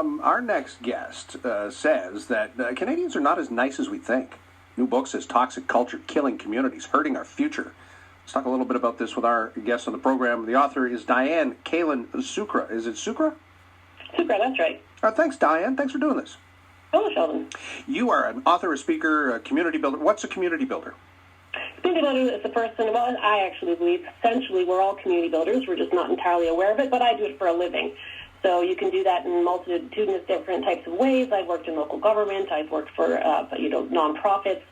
Our next guest says that Canadians are not as nice as we think. New book says toxic culture killing communities, hurting our future. Let's talk a little bit about this with our guest on the program. The author is Diane Kalen-Sukra. Is it Sukra? Sukra, that's right. Thanks, Diane. Thanks for doing this. Hello, Sheldon. You are an author, a speaker, a community builder. What's a community builder? Community builder is the person, well, I actually believe essentially we're all community builders. We're just not entirely aware of it, but I do it for a living. So you can do that in multitudinous different types of ways. I've worked in local government. I've worked for, nonprofits.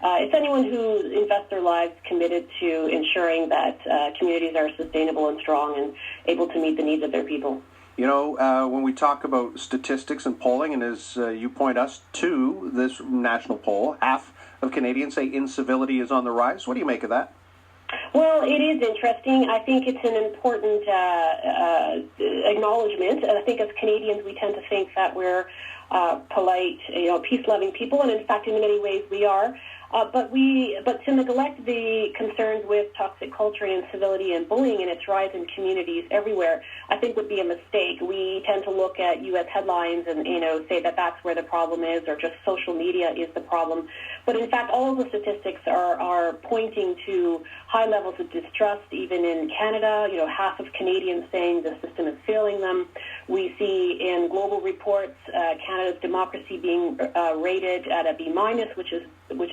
It's anyone who invests their lives committed to ensuring that communities are sustainable and strong and able to meet the needs of their people. You know, when we talk about statistics and polling, and as you point us to this national poll, half of Canadians say incivility is on the rise. What do you make of that? Well, it is interesting. I think it's an important acknowledgement. I think as Canadians, we tend to think that we're polite, peace-loving people, and in fact, in many ways, we are. But to neglect the concerns with toxic culture and incivility and bullying and its rise in communities everywhere, I think would be a mistake. We tend to look at U.S. headlines and say that that's where the problem is, or just social media is the problem. But in fact, all of the statistics are pointing to high levels of distrust, even in Canada. Half of Canadians saying the system is failing them. We see in global reports Canada's democracy being rated at a B-, which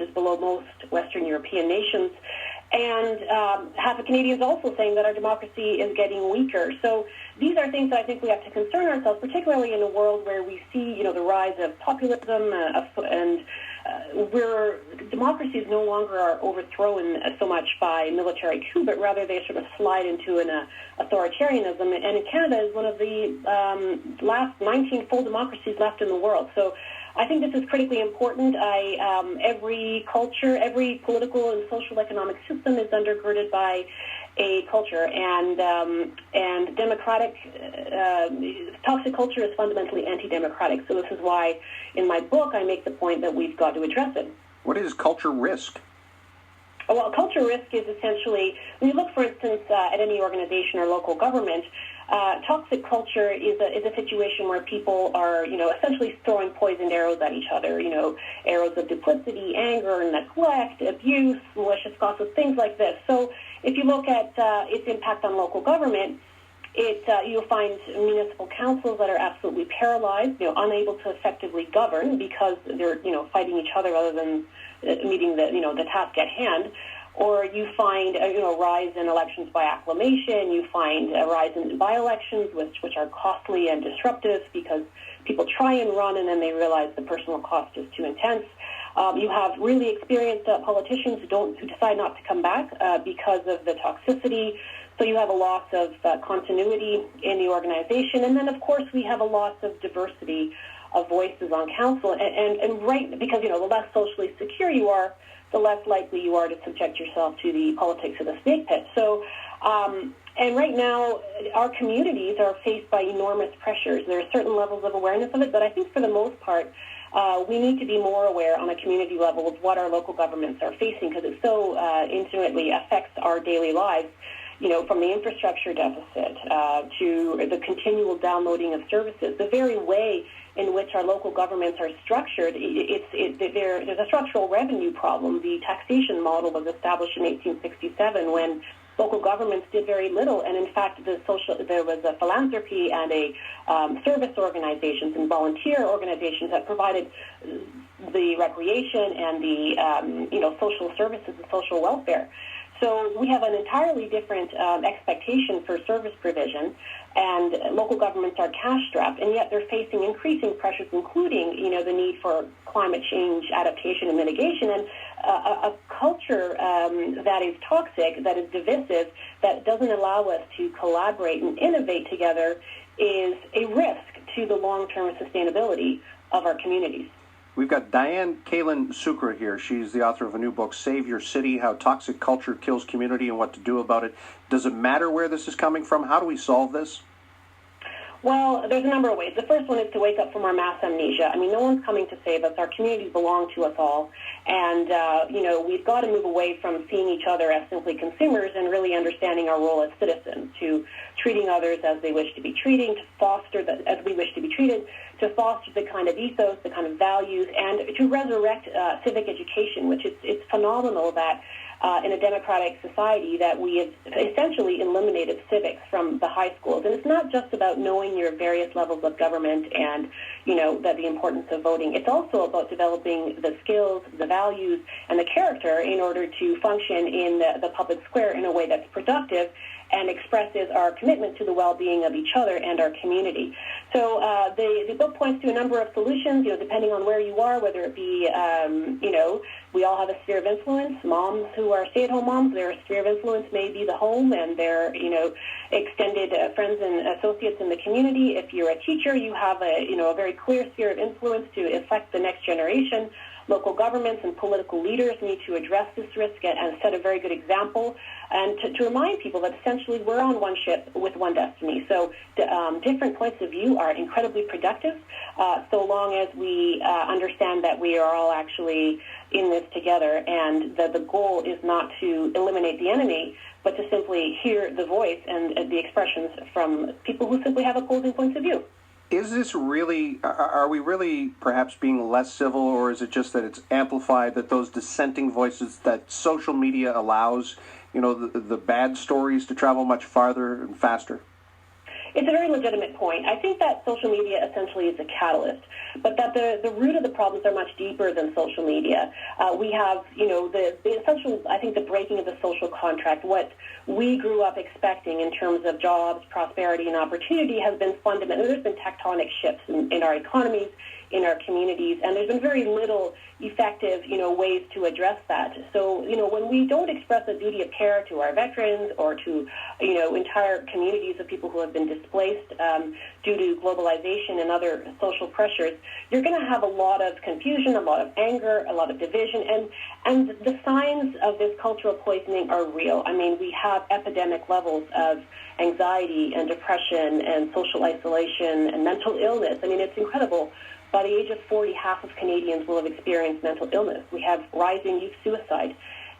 is below most Western European nations. And half of Canadians also saying that our democracy is getting weaker. So these are things that I think we have to concern ourselves, particularly in a world where we see, the rise of populism and where democracies no longer are overthrown so much by military coup, but rather they sort of slide into an authoritarianism. And in Canada is one of the last 19 full democracies left in the world. So I think this is critically important. Every culture, every political and social economic system is undergirded by a culture, and democratic toxic culture is fundamentally anti-democratic. So this is why, in my book, I make the point that we've got to address it. What is culture risk? Well, culture risk is essentially, when you look, for instance, at any organization or local government, toxic culture is a situation where people are, essentially throwing poisoned arrows at each other, arrows of duplicity, anger, neglect, abuse, malicious gossip, things like this. So if you look at its impact on local government, you'll find municipal councils that are absolutely paralyzed, unable to effectively govern because they're, fighting each other rather than meeting the task at hand. Or you find a rise in elections by acclamation. You find a rise in by-elections, which are costly and disruptive because people try and run and then they realize the personal cost is too intense. You have really experienced politicians who decide not to come back because of the toxicity. So you have a loss of continuity in the organization. And then, of course, we have a loss of diversity of voices on council. And right, because, the less socially secure you are, the less likely you are to subject yourself to the politics of the snake pit. So, and right now, our communities are faced by enormous pressures. There are certain levels of awareness of it, but I think for the most part, we need to be more aware on a community level of what our local governments are facing because it so intimately affects our daily lives. From the infrastructure deficit to the continual downloading of services, the very way in which our local governments are structured, there's a structural revenue problem. The taxation model was established in 1867 when local governments did very little, and in fact, there was a philanthropy and a service organizations and volunteer organizations that provided the recreation and the social services and social welfare. So we have an entirely different expectation for service provision, and local governments are cash-strapped, and yet they're facing increasing pressures, including, the need for climate change adaptation and mitigation, and a culture that is toxic, that is divisive, that doesn't allow us to collaborate and innovate together is a risk to the long-term sustainability of our communities. We've got Diane Kalen-Sukra here. She's the author of a new book, Save Your City, How Toxic Culture Kills Community and What to Do About It. Does it matter where this is coming from? How do we solve this? Well, there's a number of ways. The first one is to wake up from our mass amnesia. I mean, no one's coming to save us. Our communities belong to us all. And, we've got to move away from seeing each other as simply consumers and really understanding our role as citizens, to treating others as they wish to be treated, to foster as we wish to be treated, to foster the kind of ethos, the kind of values, and to resurrect civic education, which it's phenomenal that in a democratic society that we have essentially eliminated civics from the high schools. And it's not just about knowing your various levels of government and, that the importance of voting. It's also about developing the skills, the values, and the character in order to function in the public square in a way that's productive and expresses our commitment to the well-being of each other and our community. So the book points to a number of solutions, depending on where you are, whether it be, we all have a sphere of influence. Moms who are stay-at-home moms, their sphere of influence may be the home and their, extended friends and associates in the community. If you're a teacher, you have a very clear sphere of influence to affect the next generation. Local governments and political leaders need to address this risk and set a very good example, and to remind people that essentially we're on one ship with one destiny. So different points of view are incredibly productive, so long as we understand that we are all actually in this together, and that the goal is not to eliminate the enemy, but to simply hear the voice and the expressions from people who simply have opposing points of view. Is this really, are we really perhaps being less civil, or is it just that it's amplified, that those dissenting voices that social media allows, the bad stories to travel much farther and faster? It's a very legitimate point. I think that social media essentially is a catalyst, but that the root of the problems are much deeper than social media. We have, the essential, I think, the breaking of the social contract. What we grew up expecting in terms of jobs, prosperity, and opportunity has been fundamental. There's been tectonic shifts in our economies, in our communities, and there's been very little effective, ways to address that. So, when we don't express a duty of care to our veterans or to, entire communities of people who have been displaced due to globalization and other social pressures, you're going to have a lot of confusion, a lot of anger, a lot of division, and the signs of this cultural poisoning are real. I mean, we have epidemic levels of anxiety and depression and social isolation and mental illness. I mean, it's incredible. By the age of 40, half of Canadians will have experienced mental illness. We have rising youth suicide.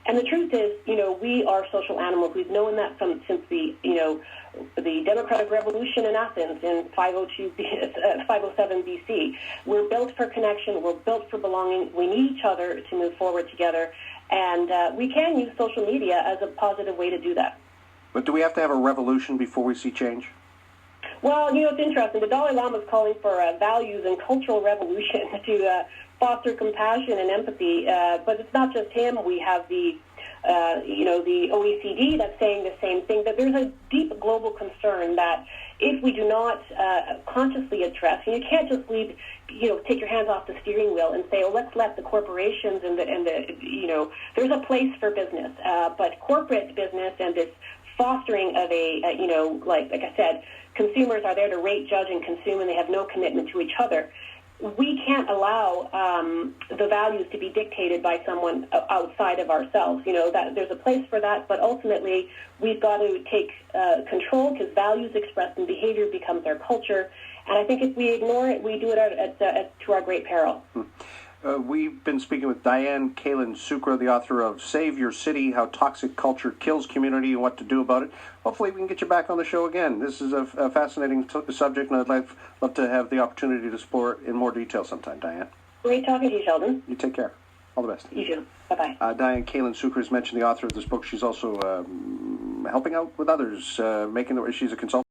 And the truth is, we are social animals. We've known that since the democratic revolution in Athens in 507 BC. We're built for connection. We're built for belonging. We need each other to move forward together. And we can use social media as a positive way to do that. But do we have to have a revolution before we see change? Well, it's interesting. The Dalai Lama is calling for a values and cultural revolution to foster compassion and empathy. But it's not just him. We have the OECD that's saying the same thing, that there's a deep global concern that if we do not consciously address, and you can't just leave, take your hands off the steering wheel and say, let's let the corporations and the there's a place for business, but corporate business and this fostering of like I said, consumers are there to rate, judge, and consume, and they have no commitment to each other. We can't allow the values to be dictated by someone outside of ourselves. That there's a place for that, but ultimately we've got to take control, because values expressed in behavior becomes our culture. And I think if we ignore it, we do it to our great peril. We've been speaking with Diane Kalen-Sukra, the author of Save Your City, How Toxic Culture Kills Community and What to Do About It. Hopefully we can get you back on the show again. This is a fascinating subject, and I'd love to have the opportunity to explore it in more detail sometime, Diane. Great talking to you, Sheldon. You take care. All the best. You too. Bye-bye. Diane Kalen-Sukra has mentioned the author of this book. She's also helping out with others. She's a consultant.